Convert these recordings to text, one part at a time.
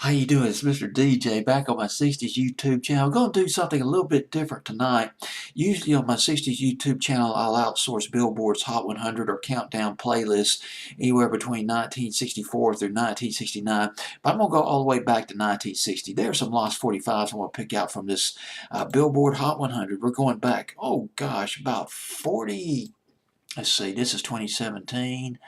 How you doing? It's Mr. DJ back on my 60s YouTube channel. I'm going to do something a little bit different tonight. Usually on my 60s YouTube channel, I'll outsource Billboard's Hot 100 or countdown playlists anywhere between 1964 through 1969. But I'm going to go all the way back to 1960. There are some Lost 45s I want to pick out from this Billboard Hot 100. We're going back, oh gosh, about 40, let's see, this is 2017.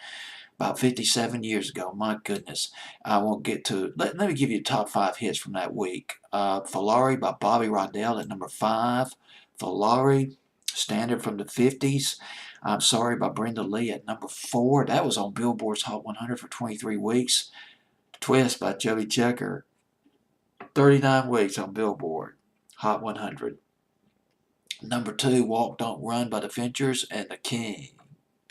About 57 years ago. My goodness. I won't get to. Let me give you the top 5 hits from that week. Falari by Bobby Rydell at number 5. Falari, standard from the 50s. I'm Sorry by Brenda Lee at number 4. That was on Billboard's Hot 100 for 23 weeks. Twist by Chubby Checker, 39 weeks on Billboard Hot 100. Number 2, Walk Don't Run by the Ventures and the King.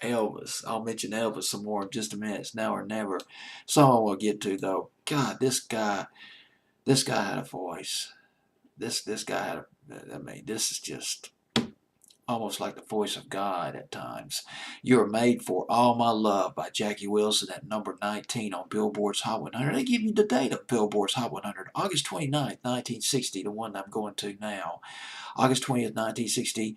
Elvis. I'll mention Elvis some more in just a minute. It's Now or Never. Song we'll get to though. God, this guy had a voice. This guy had this is just almost like the voice of God at times. You Are Made For All My Love by Jackie Wilson at number 19 on Billboard's Hot 100. They give you the date of Billboard's Hot 100. August 29th, 1960, the one I'm going to now. August 20th, 1960.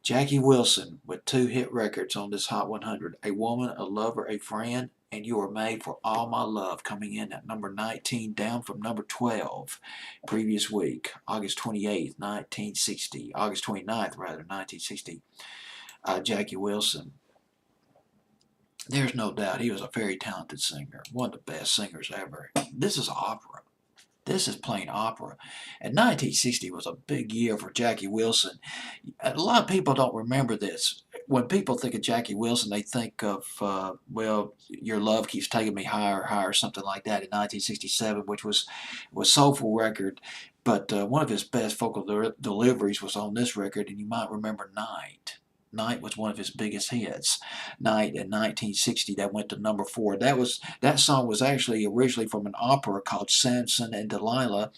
Jackie Wilson with 2 hit records on this Hot 100. A Woman, a Lover, a Friend, and You Are Made For All My Love coming in at number 19, down from number 12 previous week, August 28th, 1960. August 29th, rather, 1960. Jackie Wilson. There's no doubt he was a very talented singer, one of the best singers ever. This is opera. This is plain opera. And 1960 was a big year for Jackie Wilson. A lot of people don't remember this. When people think of Jackie Wilson, they think of, well, Your Love Keeps Taking Me Higher, Higher, something like that in 1967, which was a soulful record. But one of his best vocal deliveries was on this record, and you might remember Night. Night was one of his biggest hits. Night in 1960 that went to number 4. That song was actually originally from an opera called Samson and Delilah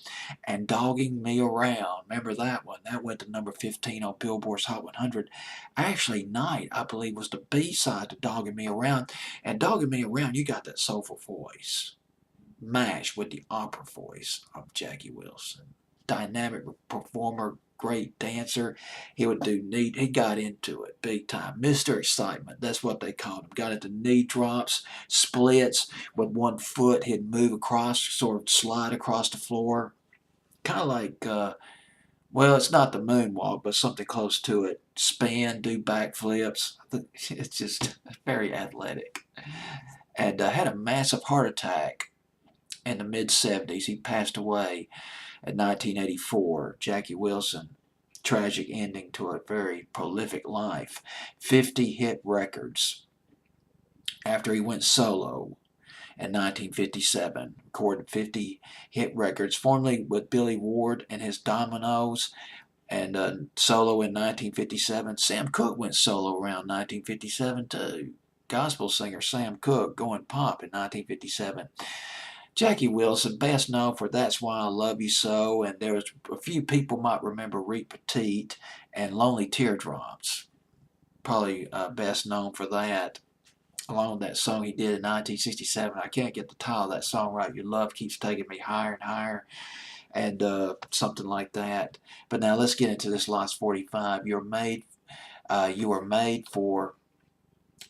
and Dogging Me Around. Remember that one? That went to number 15 on Billboard's Hot 100. Actually, Night, I believe, was the B-side to Dogging Me Around. And Dogging Me Around, you got that soulful voice mashed with the opera voice of Jackie Wilson. Dynamic performer, great dancer. He would do knee. He got into it big time. Mr. Excitement. That's what they called him. Got into knee drops, splits with one foot. He'd move across, sort of slide across the floor. Kind of like, well, it's not the moonwalk, but something close to it. Spin, do backflips. It's just very athletic. And had a massive heart attack in the mid-70s. He passed away in 1984. Jackie Wilson, tragic ending to a very prolific life. 50 hit records after he went solo in 1957. Recorded 50 hit records, formerly with Billy Ward and his Dominoes, and solo in 1957. Sam Cooke went solo around 1957 too. Gospel singer Sam Cooke going pop in 1957. Jackie Wilson, best known for That's Why I Love You So, and there was a few people might remember Reet Petite and Lonely Teardrops. Probably best known for that, along with that song he did in 1967. I can't get the title of that song right. Your Love Keeps Taking Me Higher and Higher, and something like that. But now let's get into this last 45. You are made for.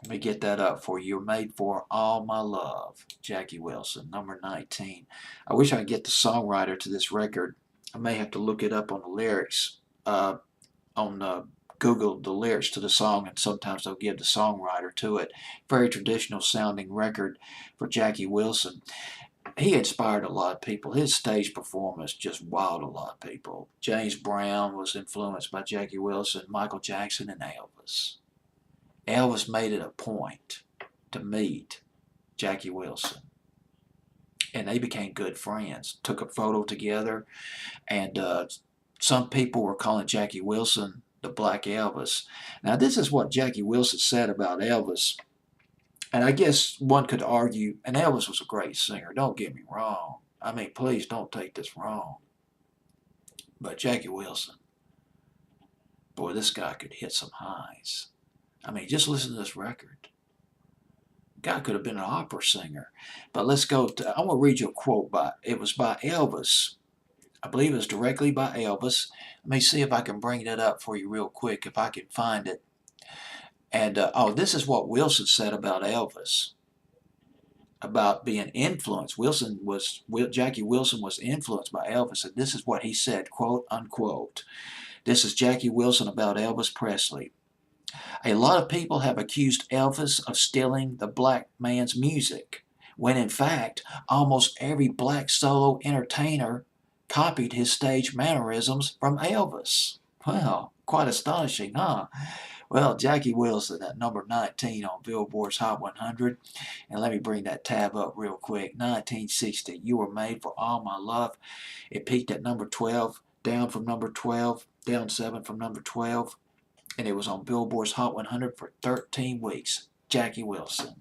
Let me get that up for you. You're Made For All My Love, Jackie Wilson, number 19. I wish I could get the songwriter to this record. I may have to look it up on the lyrics, on Google the lyrics to the song, and sometimes they'll give the songwriter to it. Very traditional sounding record for Jackie Wilson. He inspired a lot of people. His stage performance just wowed a lot of people. James Brown was influenced by Jackie Wilson, Michael Jackson, and Elvis. Elvis made it a point to meet Jackie Wilson, and they became good friends. Took a photo together, and some people were calling Jackie Wilson the Black Elvis. Now, this is what Jackie Wilson said about Elvis, and I guess one could argue, and Elvis was a great singer, don't get me wrong. I mean, please don't take this wrong. But Jackie Wilson, boy, this guy could hit some highs. I mean, just listen to this record. Guy could have been an opera singer. But let's go to, I want to read you a quote it was by Elvis. I believe it was directly by Elvis. Let me see if I can bring that up for you real quick, if I can find it. And, this is what Wilson said about Elvis, about being influenced. Jackie Wilson was influenced by Elvis, and this is what he said, quote unquote. This is Jackie Wilson about Elvis Presley. A lot of people have accused Elvis of stealing the black man's music, when in fact, almost every black solo entertainer copied his stage mannerisms from Elvis. Well, quite astonishing, huh? Well, Jackie Wilson at number 19 on Billboard's Hot 100. And let me bring that tab up real quick. 1960, You Were Made for All My Love. It peaked at number 12, down from number 12, down 7 from number 12. And it was on Billboard's Hot 100 for 13 weeks. Jackie Wilson.